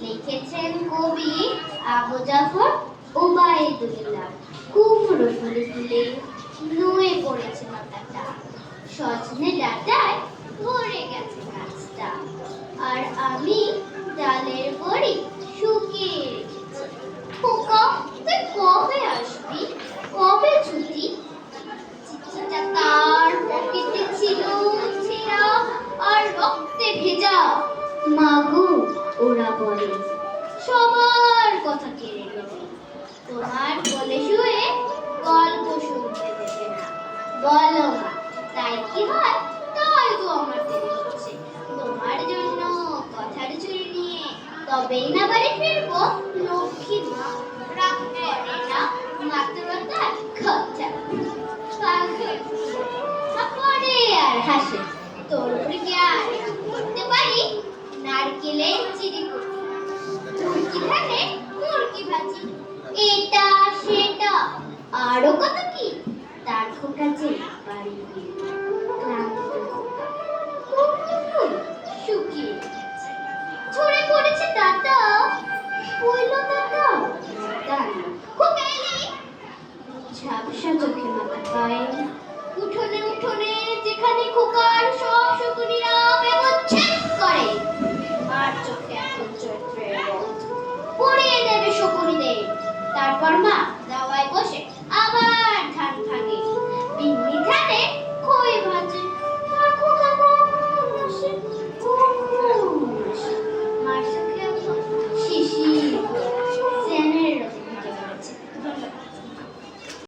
লিখেছেন কবি আবু জাফর ওবায়দুল্লাহ। কুমড়ো ফুলে ফুলে নুয়ে পড়েছে মাথাটা, সজনে ডাঁটায় ভরে গেছে গাছটা। আর আমি ডালের বড়ি শুকিয়ে রেখেছি। খোকা, তুই কবে আসবি? কবে ছুটি? চিঠিটা তার পকেটে ছিল ছেঁড়া আর রক্তে ভেজা। মাগো, ওরা বলে সবার কথা কেড়ে নেবে, তোমার কোলে শুয়ে গল্প শুনতে দেবে না। বলো মা, তাই কি হয়? তাই তো আমার দেরি হচ্ছে তোমার জন্য কথার ঝুড়ি নিয়ে। তবেই না বাড়ি ফিরবো। লক্ষ্মী মা রাগ করে না, মাত্র তার কথা পরে আর হাসে। তোর উপরে কি আর করতে পারি? নারকেলের চিড়ি কুটি, মুরগি ধানে মুরগি ভাজি, এটা সেটা আরো কত কি। তার খোকাচে বাড়ি ফিরে ক্লান্ত খোকা, কুকুর শুকিয়ে গেছে, ঝরে পড়েছে ডাটা। হইল ডাটা ডাটা খোকা এলি। ঝাপসা চোখে মাথা পায়, উঠোনে উঠোনে